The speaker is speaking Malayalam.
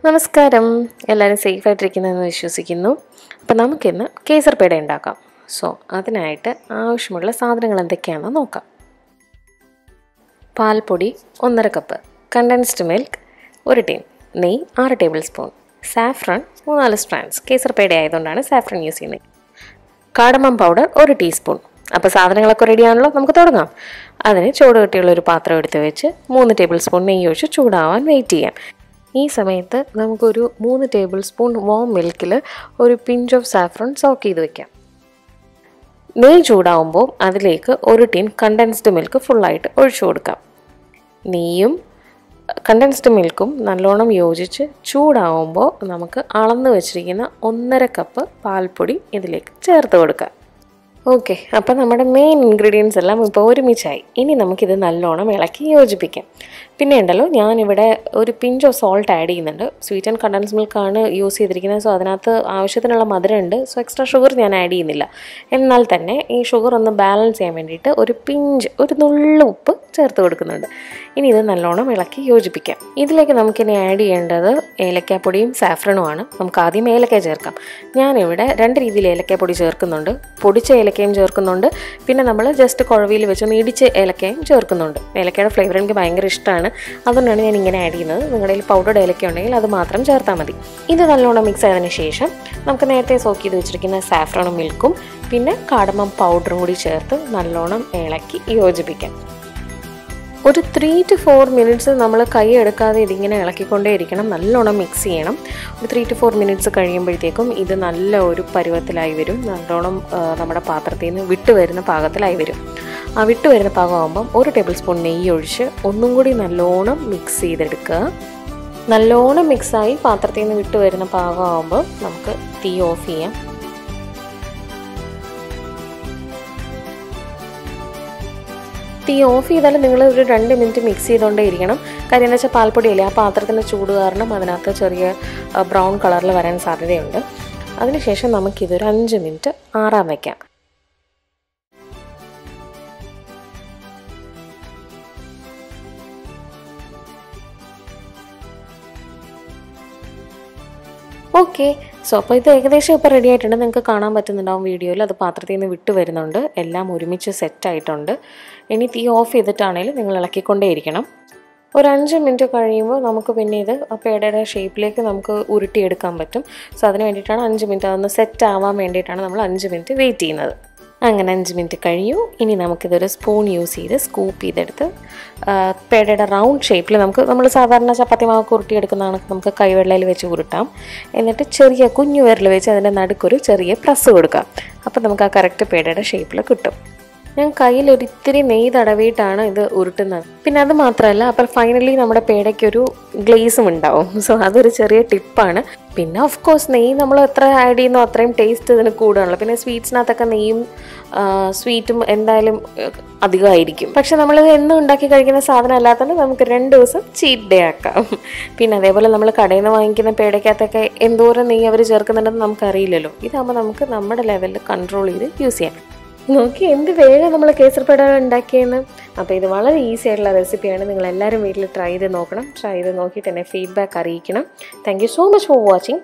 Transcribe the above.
നമസ്കാരം, എല്ലാവരും സേഫായിട്ടിരിക്കുന്നതെന്ന് വിശ്വസിക്കുന്നു. അപ്പോൾ നമുക്കിന്ന് കേസർ പേട ഉണ്ടാക്കാം. സോ അതിനായിട്ട് ആവശ്യമുള്ള സാധനങ്ങൾ എന്തൊക്കെയാണെന്ന് നോക്കാം. പാൽപ്പൊടി 1.5 കപ്പ്, കണ്ടൻസ്ഡ് മിൽക്ക് 1 ടീൻ, നെയ്യ് 6 ടേബിൾ സ്പൂൺ, സാഫ്രൺ 3-4 സ്ട്രാൻഡ്സ്, കേസർ പേട ആയതുകൊണ്ടാണ് സാഫ്രൺ യൂസ് ചെയ്യുന്നത്, കാർഡമം പൗഡർ 1 ടീസ്പൂൺ. അപ്പോൾ സാധനങ്ങളൊക്കെ റെഡിയാണല്ലോ, നമുക്ക് തുടങ്ങാം. അതിന് ചൂട് കെട്ടിയുള്ളൊരു പാത്രം എടുത്ത് വെച്ച് 3 ടേബിൾ സ്പൂൺ നെയ്യ് ഒഴിച്ച് ചൂടാവാൻ വെയിറ്റ് ചെയ്യാം. ഈ സമയത്ത് നമുക്കൊരു 3 ടേബിൾ സ്പൂൺ വാം മിൽക്കിൽ ഒരു പിഞ്ച് ഓഫ് സാഫ്രോൺ സോക്ക് ചെയ്ത് വെക്കാം. നെയ്യ് ചൂടാവുമ്പോൾ അതിലേക്ക് 1 ടീൻ കണ്ടൻസ്ഡ് മിൽക്ക് ഫുള്ളായിട്ട് ഒഴിച്ചു കൊടുക്കാം. നെയ്യും കണ്ടൻസ്ഡ് മിൽക്കും നല്ലോണം യോജിച്ച് ചൂടാവുമ്പോൾ നമുക്ക് അളന്ന് വെച്ചിരിക്കുന്ന 1.5 കപ്പ് പാൽപ്പൊടി ഇതിലേക്ക് ചേർത്ത് കൊടുക്കാം. ഓക്കെ, അപ്പോൾ നമ്മുടെ മെയിൻ ഇൻഗ്രീഡിയൻസ് എല്ലാം ഇപ്പോൾ ഒരുമിച്ചായി. ഇനി നമുക്കിത് നല്ലോണം ഇളക്കി യോജിപ്പിക്കാം. പിന്നെ ഉണ്ടല്ലോ, ഞാനിവിടെ ഒരു പിഞ്ച് ഓഫ് സോൾട്ട് ആഡ് ചെയ്യുന്നുണ്ട്. സ്വീറ്റ് ആൻഡ് കണ്ടൻസ് മിൽക്കാണ് യൂസ് ചെയ്തിരിക്കുന്നത്. സോ അതിനകത്ത് ആവശ്യത്തിനുള്ള മധുരം ഉണ്ട്. സോ എക്സ്ട്രാ ഷുഗർ ഞാൻ ആഡ് ചെയ്യുന്നില്ല. എന്നാൽ തന്നെ ഈ ഷുഗർ ഒന്ന് ബാലൻസ് ചെയ്യാൻ വേണ്ടിയിട്ട് ഒരു നുള്ളു ഉപ്പ് ചേർത്ത് കൊടുക്കുന്നുണ്ട്. ഇനി ഇത് നല്ലോണം ഇളക്കി യോജിപ്പിക്കാം. ഇതിലേക്ക് നമുക്കിനി ആഡ് ചെയ്യേണ്ടത് ഏലക്കാപ്പൊടിയും സാഫ്രണുമാണ്. നമുക്ക് ആദ്യം ഏലക്ക ചേർക്കാം. ഞാനിവിടെ 2 രീതിയിൽ ഏലക്കാപ്പൊടി ചേർക്കുന്നുണ്ട്. പൊടിച്ച ഏലക്കയും ചേർക്കുന്നുണ്ട്, പിന്നെ നമ്മൾ ജസ്റ്റ് കുഴവിയിൽ വെച്ച് ഇടിച്ച ഏലക്കയും ചേർക്കുന്നുണ്ട്. ഏലക്കയുടെ ഫ്ലേവർ എനിക്ക് ഭയങ്കര ഇഷ്ടമാണ്, അതുകൊണ്ടാണ് ഞാൻ ഇങ്ങനെ ആഡ് ചെയ്യുന്നത്. നിങ്ങളുടെ കയ്യിൽ പൗഡർഡ് ഏലക്ക ഉണ്ടെങ്കിൽ അത് മാത്രം ചേർത്താൽ മതി. ഇത് നല്ലോണം മിക്സ് ആയതിനു ശേഷം നമുക്ക് നേരത്തെ സോക്ക് ചെയ്ത് വെച്ചിരിക്കുന്ന സാഫ്രണും മിൽക്കും പിന്നെ കാർഡമം പൗഡറും കൂടി ചേർത്ത് നല്ലോണം ഇളക്കി യോജിപ്പിക്കാം. ഒരു 3 to 4 മിനിറ്റ്സ് നമ്മൾ കൈ എടുക്കാതെ ഇതിങ്ങനെ ഇളക്കിക്കൊണ്ടേ ഇരിക്കണം. നല്ലോണം മിക്സ് ചെയ്യണം. ഒരു 3 to 4 മിനിറ്റ്സ് കഴിയുമ്പോഴത്തേക്കും ഇത് നല്ല ഒരു പരുവത്തിലായി വരും. നല്ലോണം നമ്മുടെ പാത്രത്തിൽ നിന്ന് വിട്ടുവരുന്ന പാകത്തിലായി വരും. ആ വിട്ടുവരുന്ന പാകമാകുമ്പം 1 ടേബിൾ സ്പൂൺ നെയ്യ് ഒഴിച്ച് ഒന്നും കൂടി നല്ലോണം മിക്സ് ചെയ്തെടുക്കുക. നല്ലോണം മിക്സായി പാത്രത്തിൽ നിന്ന് വിട്ടുവരുന്ന പാകമാകുമ്പോൾ നമുക്ക് തീ ഓഫ് ചെയ്യാം. തീ ഓഫ് ചെയ്താൽ നിങ്ങൾ ഒരു 2 മിനിറ്റ് മിക്സ് ചെയ്തുകൊണ്ടേ ഇരിക്കണം. കാര്യം എന്താ വെച്ചാൽ പാൽപ്പൊടിയല്ലേ, ആ പാത്രത്തിൻ്റെ ചൂട് കാരണം അതിനകത്ത് ചെറിയ ബ്രൗൺ കളറിൽ വരാൻ സാധ്യതയുണ്ട്. അതിനുശേഷം നമുക്കിതൊരു 5 മിനിറ്റ് ആറാൻ വയ്ക്കാം. ഓക്കെ, സോ അപ്പോൾ ഇത് ഏകദേശം ഇപ്പോൾ റെഡി ആയിട്ടുണ്ട്. നിങ്ങൾക്ക് കാണാൻ പറ്റുന്നുണ്ടാവും വീഡിയോയിൽ. അത് പാത്രത്തിൽ നിന്ന് വിട്ട് വരുന്നുണ്ട്. എല്ലാം ഒരുമിച്ച് സെറ്റായിട്ടുണ്ട്. ഇനി തീ ഓഫ് ചെയ്തിട്ടാണെങ്കിലും നിങ്ങൾ ഇളക്കിക്കൊണ്ടേ ഇരിക്കണം. ഒരു 5 മിനിറ്റ് കഴിയുമ്പോൾ നമുക്ക് പിന്നെ ഇത് പേടയുടെ ഷേപ്പിലേക്ക് നമുക്ക് ഉരുട്ടിയെടുക്കാൻ പറ്റും. സോ അതിന് വേണ്ടിയിട്ടാണ് 5 മിനിറ്റ്, അതൊന്ന് സെറ്റ് ആവാൻ വേണ്ടിയിട്ടാണ് നമ്മൾ 5 മിനിറ്റ് വെയിറ്റ് ചെയ്യുന്നത്. അങ്ങനെ 5 മിനിറ്റ് കഴിഞ്ഞു. ഇനി നമുക്കിതൊരു സ്പൂൺ യൂസ് ചെയ്ത് സ്കൂപ്പ് ചെയ്തെടുത്ത് പേടയുടെ റൗണ്ട് ഷേപ്പിൽ നമ്മൾ സാധാരണ ചപ്പാത്തി മാവ് ഉരുട്ടിയെടുക്കുന്നതാണ്. നമുക്ക് കൈവെള്ളയിൽ വെച്ച് ഉരുട്ടാം. എന്നിട്ട് ചെറിയ കുഞ്ഞു വിരൽ വെച്ച് അതിൻ്റെ നടുക്കൊരു ചെറിയ പ്രസ് കൊടുക്കാം. അപ്പോൾ നമുക്ക് ആ കറക്റ്റ് പേടയുടെ ഷേപ്പിൽ കിട്ടും. ഞാൻ കയ്യിൽ ഒരിത്തിരി നെയ്യ് തടവിയിട്ടാണ് ഇത് ഉരുട്ടുന്നത്. പിന്നെ അത് മാത്രമല്ല, അപ്പോൾ ഫൈനലി നമ്മുടെ പേടയ്ക്കൊരു ഗ്ലേസും ഉണ്ടാവും. സോ അതൊരു ചെറിയ ടിപ്പാണ്. പിന്നെ ഓഫ് കോഴ്സ് നെയ്യ് നമ്മൾ എത്ര ആഡ് ചെയ്യുന്നോ അത്രയും ടേസ്റ്റ് ഇതിന് കൂടുതലുള്ളൂ. പിന്നെ സ്വീറ്റ്സിനകത്തൊക്കെ നെയ്യും സ്വീറ്റും എന്തായാലും അധികമായിരിക്കും. പക്ഷെ നമ്മളിത് എന്നും ഉണ്ടാക്കി കഴിക്കുന്ന സാധനം അല്ലാത്തതുകൊണ്ട് നമുക്ക് 2 ദിവസം ചീറ്റ് ഡേ ആക്കാം. പിന്നെ അതേപോലെ നമ്മൾ കടയിൽ നിന്ന് വാങ്ങിക്കുന്ന പേടയ്ക്കകത്തൊക്കെ എന്തോരം നെയ്യ് അവർ ചേർക്കുന്നുണ്ടെന്ന് നമുക്കറിയില്ലല്ലോ. ഇതാകുമ്പോൾ നമുക്ക് നമ്മുടെ ലെവലിൽ കൺട്രോൾ ചെയ്ത് യൂസ് ചെയ്യാം. നോക്കി എന്ത് വേഗം നമ്മൾ കേസർ പേട ഉണ്ടാക്കിയെന്ന്. അപ്പോൾ ഇത് വളരെ ഈസി ആയിട്ടുള്ള റെസിപ്പിയാണ്. നിങ്ങളെല്ലാവരും വീട്ടിൽ ട്രൈ ചെയ്ത് നോക്കണം. ട്രൈ ചെയ്ത് നോക്കിയിട്ട് എന്നെ ഫീഡ്ബാക്ക് അറിയിക്കണം. Thank you so much for watching.